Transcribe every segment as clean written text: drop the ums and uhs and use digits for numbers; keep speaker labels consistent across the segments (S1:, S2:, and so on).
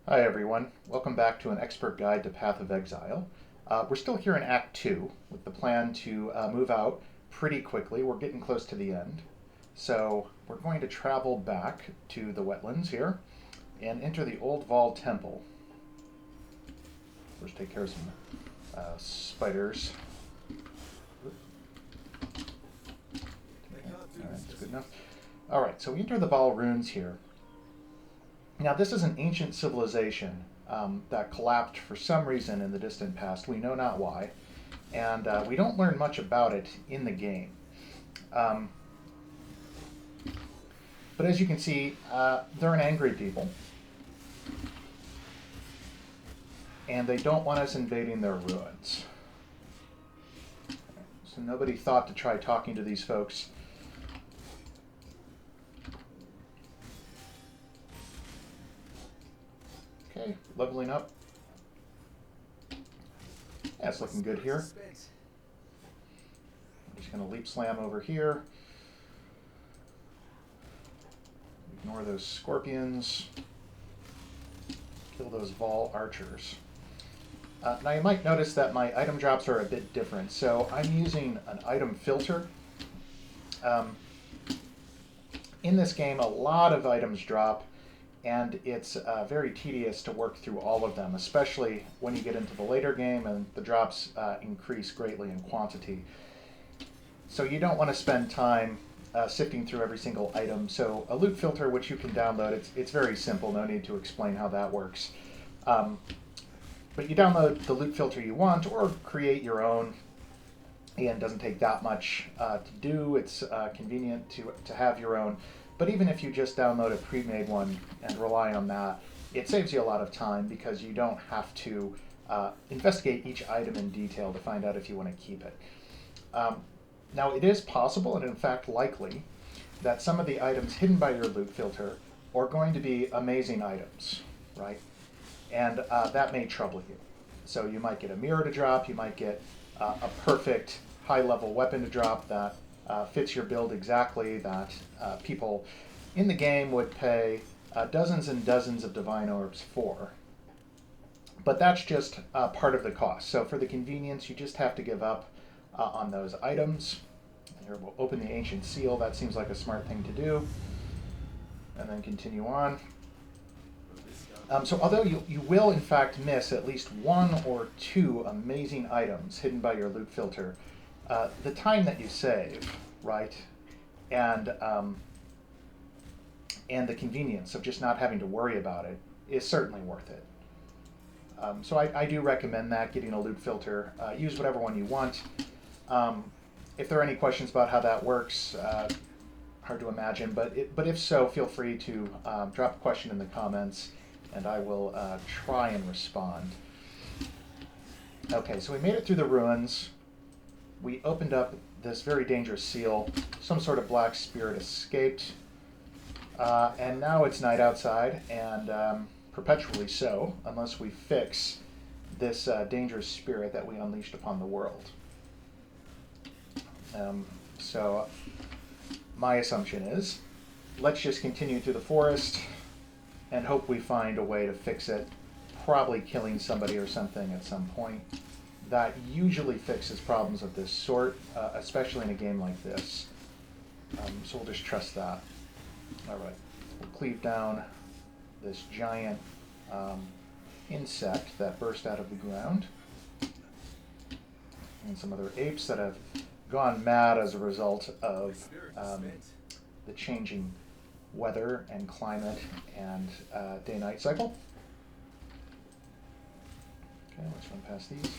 S1: Hi everyone, welcome back to an expert guide to Path of Exile. We're still here in Act 2 with the plan to move out pretty quickly. We're getting close to the end. So we're going to travel back to the wetlands here and enter the Old Vol Temple. First take care of some spiders. Alright, that's good enough. Alright, so we enter the Vol runes here. Now, this is an ancient civilization that collapsed for some reason in the distant past. We know not why, and we don't learn much about it in the game. Um, but as you can see, they're an angry people, and they don't want us invading their ruins. So nobody thought to try talking to these folks. Okay, leveling up. That's looking good here. I'm just going to leap slam over here. Ignore those scorpions. Kill those Vol archers. Now you might notice that my item drops are a bit different. So I'm using an item filter. In this game, a lot of items drop, and it's very tedious to work through all of them, especially when you get into the later game and the drops increase greatly in quantity. So you don't want to spend time sifting through every single item. So a loot filter, which you can download, it's very simple. No need to explain how that works. But you download the loot filter you want or create your own. And it doesn't take that much to do. It's convenient to have your own. But even if you just download a pre-made one and rely on that, it saves you a lot of time because you don't have to investigate each item in detail to find out if you want to keep it. Now, it is possible, and in fact likely, that some of the items hidden by your loot filter are going to be amazing items, right? And that may trouble you. So you might get a mirror to drop, you might get a perfect high-level weapon to drop that fits your build exactly, that people in the game would pay dozens and dozens of divine orbs for. But that's just part of the cost. So for the convenience, you just have to give up on those items. Here we'll open the ancient seal. That seems like a smart thing to do. And then continue on. So although you will in fact miss at least one or two amazing items hidden by your loot filter, the time that you save, right, and the convenience of just not having to worry about it is certainly worth it. So I do recommend that, getting a loot filter. Use whatever one you want. If there are any questions about how that works, hard to imagine, but if so, feel free to drop a question in the comments, and I will try and respond. Okay, so we made it through the ruins. We opened up this very dangerous seal. Some sort of black spirit escaped. And now it's night outside, and perpetually so, unless we fix this dangerous spirit that we unleashed upon the world. So my assumption is, let's just continue through the forest and hope we find a way to fix it, probably killing somebody or something at some point. That usually fixes problems of this sort, especially in a game like this. So we'll just trust that. All right, we'll cleave down this giant insect that burst out of the ground. And some other apes that have gone mad as a result of the changing weather and climate and day-night cycle. Okay, let's run past these.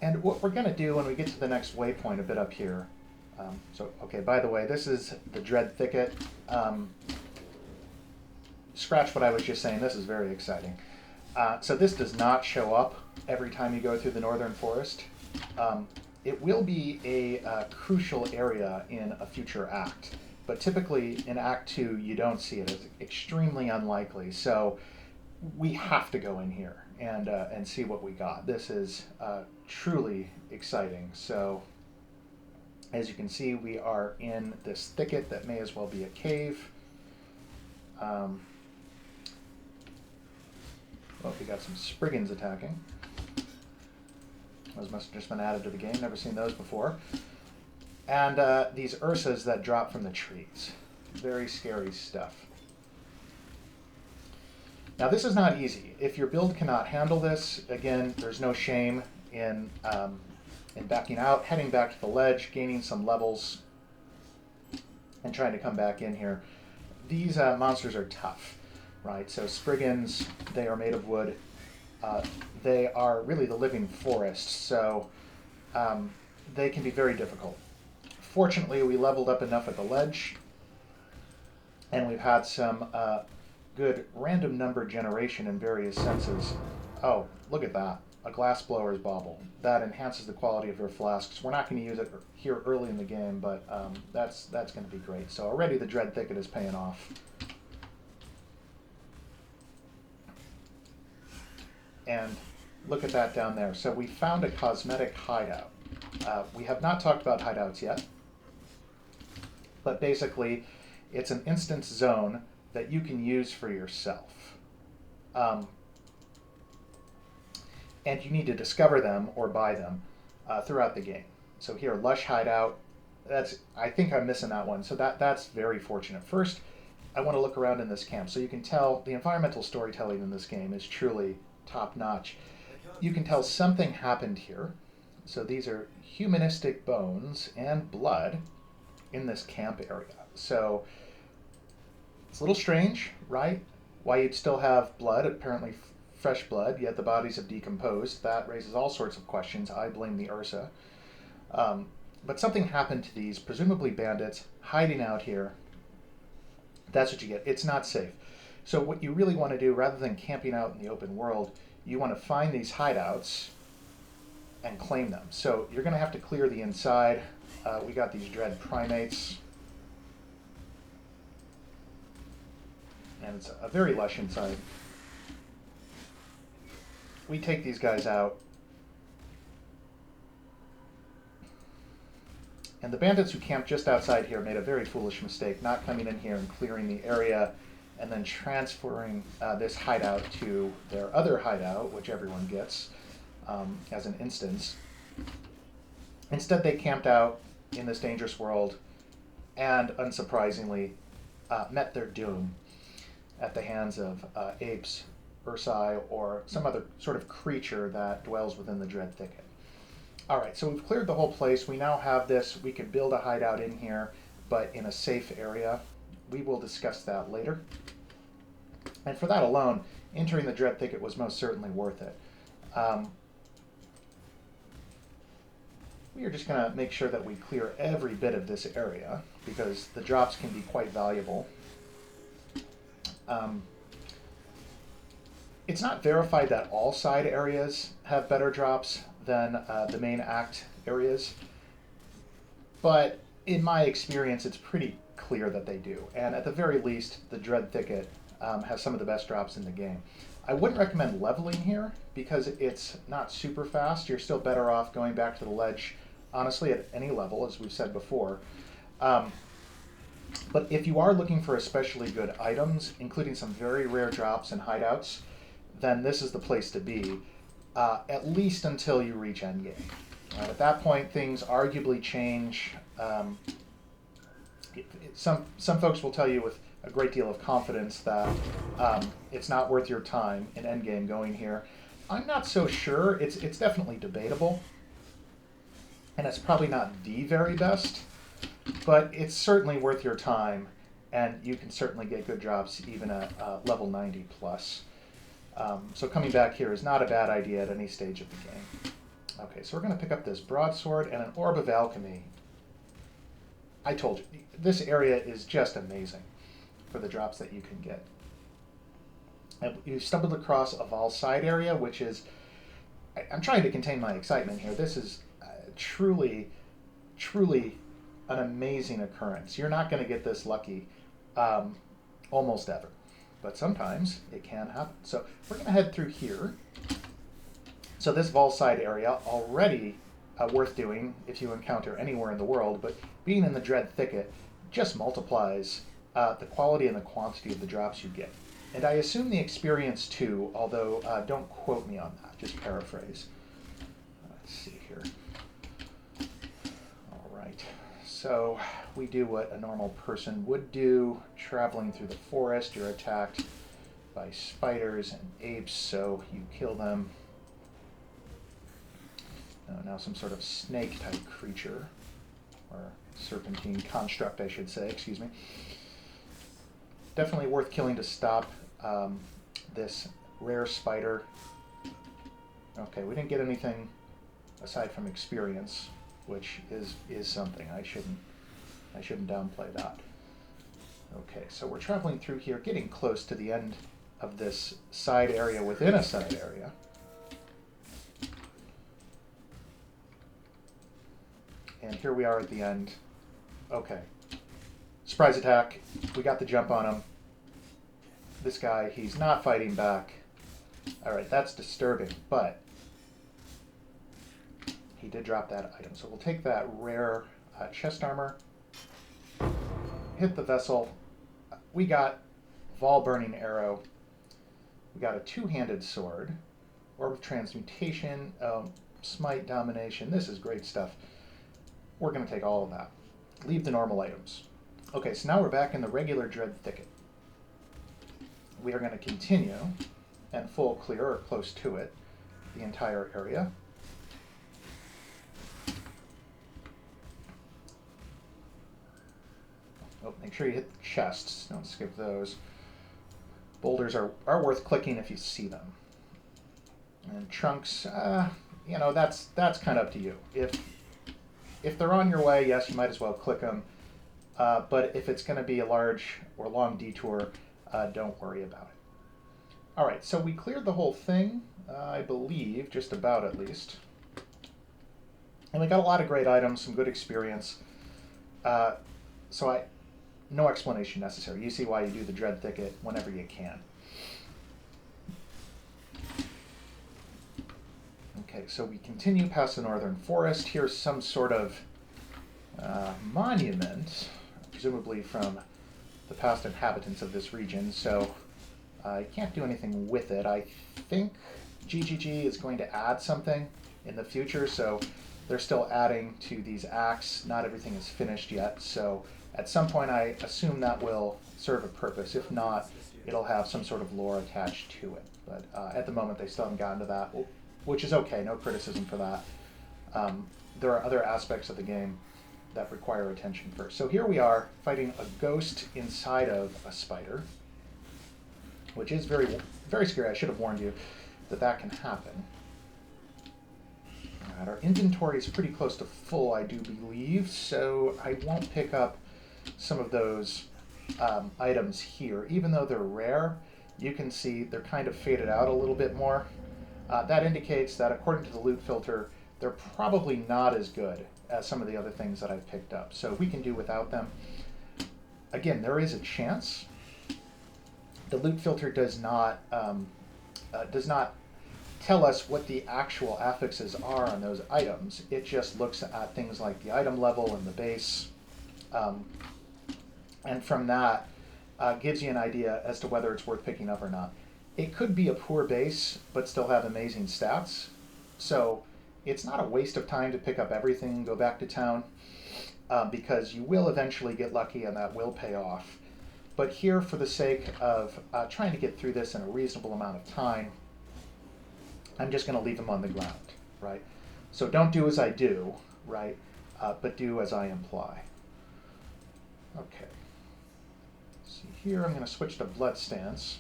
S1: And what we're going to do when we get to the next waypoint a bit up here, okay, by the way, this is the Dread Thicket. Scratch what I was just saying, this is very exciting. So this does not show up every time you go through the Northern Forest. It will be a crucial area in a future act, but typically in Act 2 you don't see it. It's extremely unlikely, so we have to go in here and see what we got. This is truly exciting. So as you can see, we are in this thicket that may as well be a cave. Oh, we got some Spriggans attacking. Those must have just been added to the game. Never seen those before. And these Ursas that drop from the trees. Very scary stuff. Now this is not easy. If your build cannot handle this, again, there's no shame in backing out, heading back to the ledge, gaining some levels, and trying to come back in here. These monsters are tough, right? So Spriggans, they are made of wood. They are really the living forest, so they can be very difficult. Fortunately, we leveled up enough at the ledge, and we've had some good random number generation in various senses. Oh, look at that. A glassblower's bauble. That enhances the quality of your flasks. We're not going to use it here early in the game, but that's going to be great. So already the Dread Thicket is paying off. And look at that down there. So we found a cosmetic hideout. We have not talked about hideouts yet, but basically it's an instance zone that you can use for yourself. And you need to discover them or buy them throughout the game. So here, Lush Hideout, I think I'm missing that one, so that's very fortunate. First, I want to look around in this camp. So you can tell the environmental storytelling in this game is truly top-notch. You can tell something happened here. So these are humanistic bones and blood in this camp area. So it's a little strange, right? Why you'd still have blood, apparently fresh blood, yet the bodies have decomposed. That raises all sorts of questions. I blame the Ursa. But something happened to these, presumably bandits, hiding out here. That's what you get. It's not safe. So what you really want to do, rather than camping out in the open world, you want to find these hideouts and claim them. So you're going to have to clear the inside. We got these dread primates. And it's a very lush inside. We take these guys out. And the bandits who camped just outside here made a very foolish mistake, not coming in here and clearing the area and then transferring this hideout to their other hideout, which everyone gets as an instance. Instead, they camped out in this dangerous world and, unsurprisingly, met their doom at the hands of apes, Ursi, or some other sort of creature that dwells within the Dread Thicket. All right, so we've cleared the whole place. We now have this. We could build a hideout in here, but in a safe area. We will discuss that later. And for that alone, entering the Dread Thicket was most certainly worth it. We are just going to make sure that we clear every bit of this area, because the drops can be quite valuable. It's not verified that all side areas have better drops than the main act areas, but in my experience, it's pretty clear that they do. And at the very least, the Dread Thicket has some of the best drops in the game. I wouldn't recommend leveling here because it's not super fast. You're still better off going back to the ledge, honestly, at any level, as we've said before. But if you are looking for especially good items, including some very rare drops and hideouts, then this is the place to be, at least until you reach endgame. At that point, things arguably change. Some folks will tell you with a great deal of confidence that it's not worth your time in endgame going here. I'm not so sure. It's definitely debatable, and it's probably not the very best, but it's certainly worth your time, and you can certainly get good drops even at level 90 plus. So coming back here is not a bad idea at any stage of the game. Okay, so we're going to pick up this broadsword and an orb of alchemy. I told you, this area is just amazing for the drops that you can get. And you stumbled across a Vol side area, which is, I'm trying to contain my excitement here. This is truly, truly an amazing occurrence. You're not going to get this lucky almost ever, but sometimes it can happen. So we're going to head through here. So this Vol side area, already worth doing if you encounter anywhere in the world, but being in the Dread Thicket just multiplies the quality and the quantity of the drops you get. And I assume the experience too, although don't quote me on that, just paraphrase. Let's see here. All right, so we do what a normal person would do, traveling through the forest. You're attacked by spiders and apes, so you kill them. Now some sort of snake-type creature, or serpentine construct, I should say, excuse me. Definitely worth killing to stop this rare spider. Okay, we didn't get anything aside from experience, which is something. I shouldn't downplay that. Okay, so we're traveling through here, getting close to the end of this side area within a side area. And here we are at the end. Okay. Surprise attack. We got the jump on him. This guy, he's not fighting back. Alright, that's disturbing, but he did drop that item. So we'll take that rare chest armor, hit the vessel. We got Vol Burning Arrow. We got a two-handed sword, Orb of Transmutation, Smite Domination. This is great stuff. We're going to take all of that. Leave the normal items. Okay, so now we're back in the regular Dread Thicket. We are going to continue and full clear, or close to it, the entire area. Oh, make sure you hit the chests. Don't skip those. Boulders are worth clicking if you see them. And trunks, you know, that's kind of up to you. If they're on your way, yes, you might as well click them. But if it's going to be a large or long detour, don't worry about it. All right, so we cleared the whole thing, I believe, just about at least. And we got a lot of great items, some good experience. No explanation necessary. You see why you do the Dread Thicket whenever you can. Okay, so we continue past the Northern Forest. Here's some sort of monument, presumably from the past inhabitants of this region, so I can't do anything with it. I think GGG is going to add something in the future, so they're still adding to these acts. Not everything is finished yet, so at some point I assume that will serve a purpose. If not, it'll have some sort of lore attached to it. But at the moment they still haven't gotten to that, which is okay, no criticism for that. There are other aspects of the game that require attention first. So here we are fighting a ghost inside of a spider, which is very, very scary. I should have warned you that that can happen. All right, our inventory is pretty close to full, I do believe, so I won't pick up some of those items here. Even though they're rare, you can see they're kind of faded out a little bit more. That indicates that according to the loot filter, they're probably not as good as some of the other things that I've picked up. So we can do without them. Again, there is a chance. The loot filter does not tell us what the actual affixes are on those items. It just looks at things like the item level and the base. And from that, gives you an idea as to whether it's worth picking up or not. It could be a poor base, but still have amazing stats. So it's not a waste of time to pick up everything and go back to town, because you will eventually get lucky and that will pay off. But here, for the sake of trying to get through this in a reasonable amount of time, I'm just going to leave them on the ground, right? So don't do as I do, right? But do as I imply. Okay. See here, I'm going to switch to Blood Stance.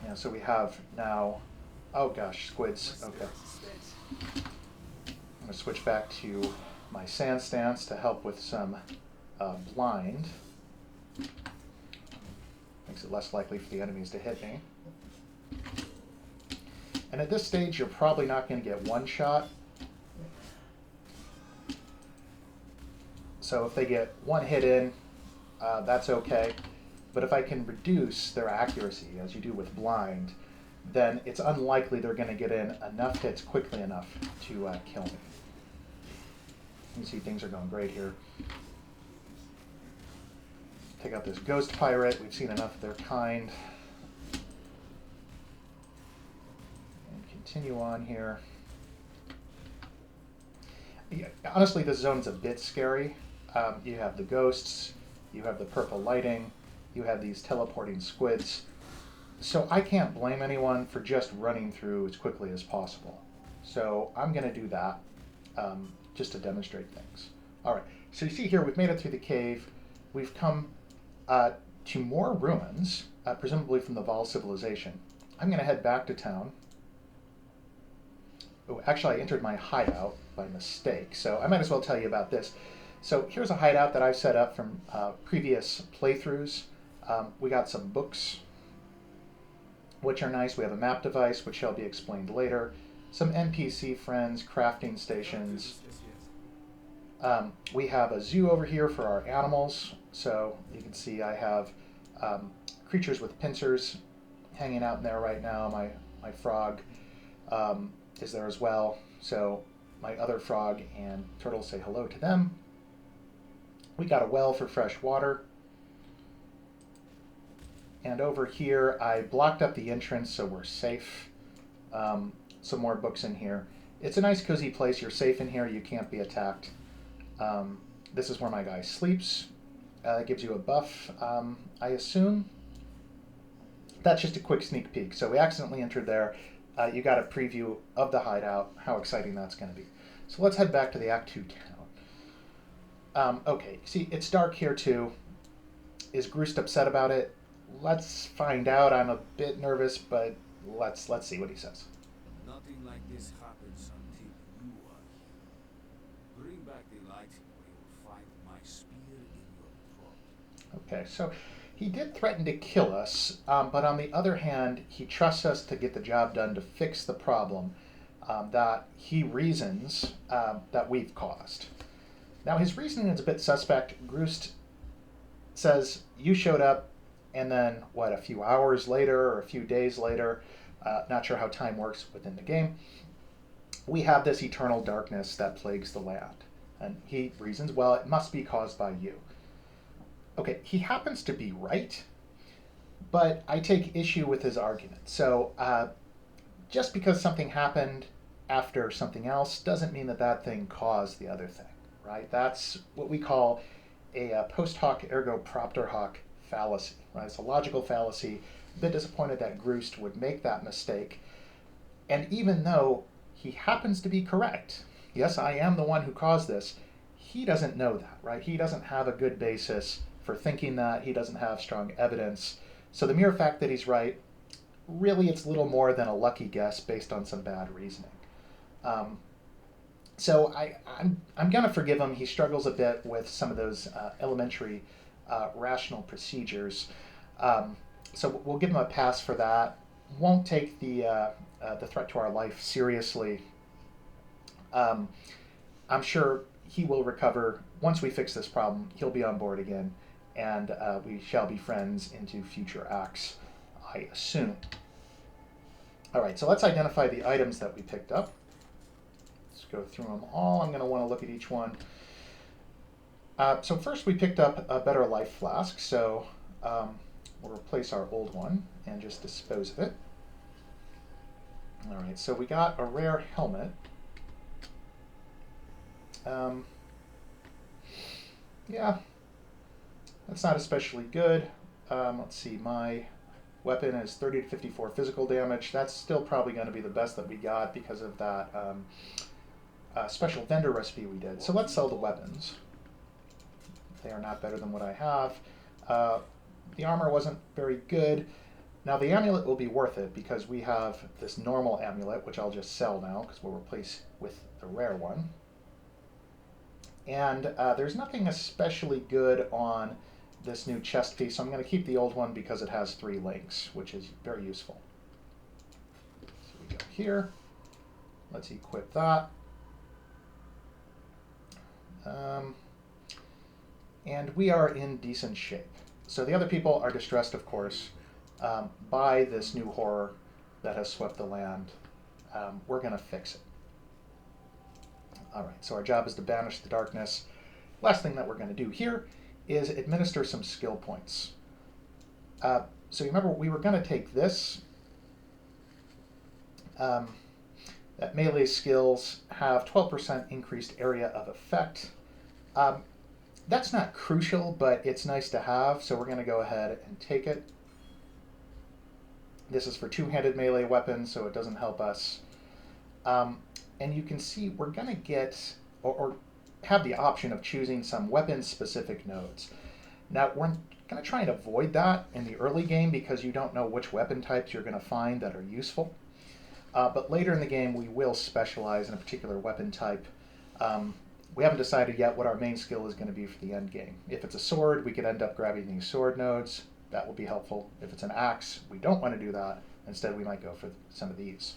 S1: Yeah, so we have now, oh gosh, squids, okay. I'm going to switch back to my Sand Stance to help with some blind. Makes it less likely for the enemies to hit me. And at this stage, you're probably not going to get one shot. So if they get one hit in, that's okay. But if I can reduce their accuracy, as you do with blind, then it's unlikely they're going to get in enough hits quickly enough to kill me. You can see things are going great here. Take out this ghost pirate. We've seen enough of their kind. And continue on here. Yeah, honestly, this zone's a bit scary. You have the ghosts, you have the purple lighting, you have these teleporting squids. So I can't blame anyone for just running through as quickly as possible. So I'm going to do that just to demonstrate things. All right, so you see here we've made it through the cave. We've come to more ruins, presumably from the Val civilization. I'm going to head back to town. Oh, actually, I entered my hideout by mistake, so I might as well tell you about this. So here's a hideout that I've set up from previous playthroughs. We got some books, which are nice. We have a map device, which shall be explained later. Some NPC friends, crafting stations. We have a zoo over here for our animals. So you can see I have creatures with pincers hanging out in there right now. My frog is there as well. So my other frog and turtle say hello to them. We got a well for fresh water. And over here, I blocked up the entrance so we're safe. Some more books in here. It's a nice cozy place. You're safe in here. You can't be attacked. This is where my guy sleeps. It gives you a buff, I assume. That's just a quick sneak peek. So we accidentally entered there. You got a preview of the hideout, how exciting that's going to be. So let's head back to the Act 2 town. Okay, see, it's dark here too. Is Groost upset about it? Let's find out. I'm a bit nervous, but let's see what he says.
S2: Nothing like this happens until you are here. Bring back the light, or you will find my spear in your throat.
S1: Okay, so he did threaten to kill us, but on the other hand, he trusts us to get the job done to fix the problem that he reasons that we've caused. Now, his reasoning is a bit suspect. Groost says, you showed up, and then, what, a few hours later or a few days later, not sure how time works within the game, we have this eternal darkness that plagues the land. And he reasons, well, it must be caused by you. Okay, he happens to be right, but I take issue with his argument. So just because something happened after something else doesn't mean that that thing caused the other thing, right? That's what we call a post hoc ergo propter hoc fallacy, right? It's a logical fallacy. A bit disappointed that Groost would make that mistake. And even though he happens to be correct, yes, I am the one who caused this, he doesn't know that, right? He doesn't have a good basis for thinking that. He doesn't have strong evidence. So the mere fact that he's right, really it's little more than a lucky guess based on some bad reasoning. So I'm going to forgive him. He struggles a bit with some of those elementary rational procedures. So we'll give him a pass for that. Won't take the threat to our life seriously. I'm sure he will recover. Once we fix this problem, he'll be on board again, and we shall be friends into future acts, I assume. All right, so let's identify the items that we picked up. Let's go through them all. I'm going to want to look at each one. So first we picked up a better life flask, so we'll replace our old one and just dispose of it. All right, so we got a rare helmet. Yeah, that's not especially good. Let's see, my weapon is 30 to 54 physical damage. That's still probably going to be the best that we got because of that special vendor recipe we did. So let's sell the weapons. They are not better than what I have. The armor wasn't very good. Now the amulet will be worth it because we have this normal amulet, which I'll just sell now because we'll replace with the rare one. And there's nothing especially good on this new chest piece, so I'm going to keep the old one because it has 3 links, which is very useful. So we go here. Let's equip that. And we are in decent shape. So the other people are distressed, of course, by this new horror that has swept the land. We're going to fix it. All right, so our job is to banish the darkness. Last thing that we're going to do here is administer some skill points. So you remember we were going to take this. That melee skills have 12% increased area of effect. That's not crucial, but it's nice to have, so we're going to go ahead and take it. This is for two-handed melee weapons, so it doesn't help us. And you can see we're going to get, or have the option of choosing some weapon-specific nodes. Now, we're going to try and avoid that in the early game because you don't know which weapon types you're going to find that are useful. But later in the game, we will specialize in a particular weapon type. We haven't decided yet what our main skill is going to be for the end game. If it's a sword, we could end up grabbing these sword nodes. That will be helpful. If it's an axe, we don't want to do that. Instead, we might go for some of these.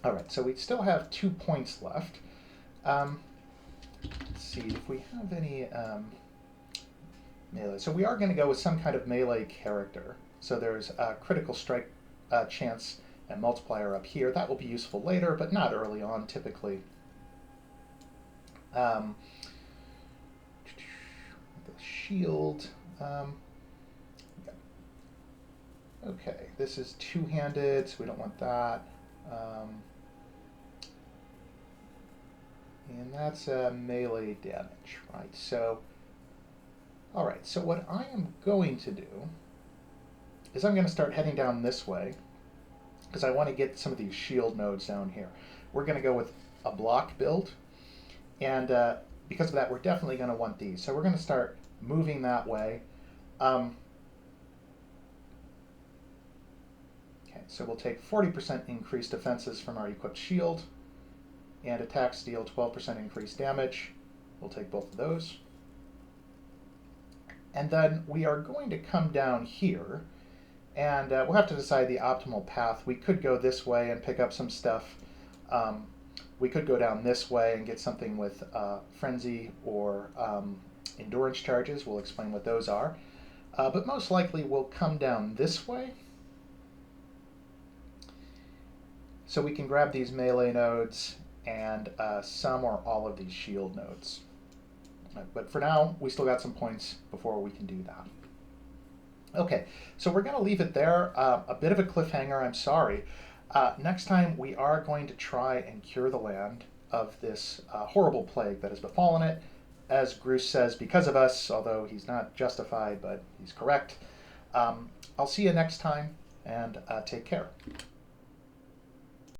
S1: All right, so we still have 2 points left. Let's see if we have any melee. So we are going to go with some kind of melee character. So there's a critical strike chance and multiplier up here. That will be useful later, but not early on, typically. The shield. Okay, this is two-handed, so we don't want that. And that's melee damage, right? So, all right, so what I am going to do is I'm going to start heading down this way because I want to get some of these shield nodes down here. We're going to go with a block build, and because of that, we're definitely going to want these. So we're going to start moving that way. Okay, so we'll take 40% increased defenses from our equipped shield, and attacks deal 12% increased damage. We'll take both of those. And then we are going to come down here, and we'll have to decide the optimal path. We could go this way and pick up some stuff. We could go down this way and get something with frenzy or endurance charges. We'll explain what those are. But most likely we'll come down this way. So we can grab these melee nodes and some or all of these shield nodes. But for now, we still got some points before we can do that. Okay, so we're going to leave it there. A bit of a cliffhanger, I'm sorry. Next time, we are going to try and cure the land of this horrible plague that has befallen it. As Bruce says, because of us, although he's not justified, but he's correct. I'll see you next time, and take care.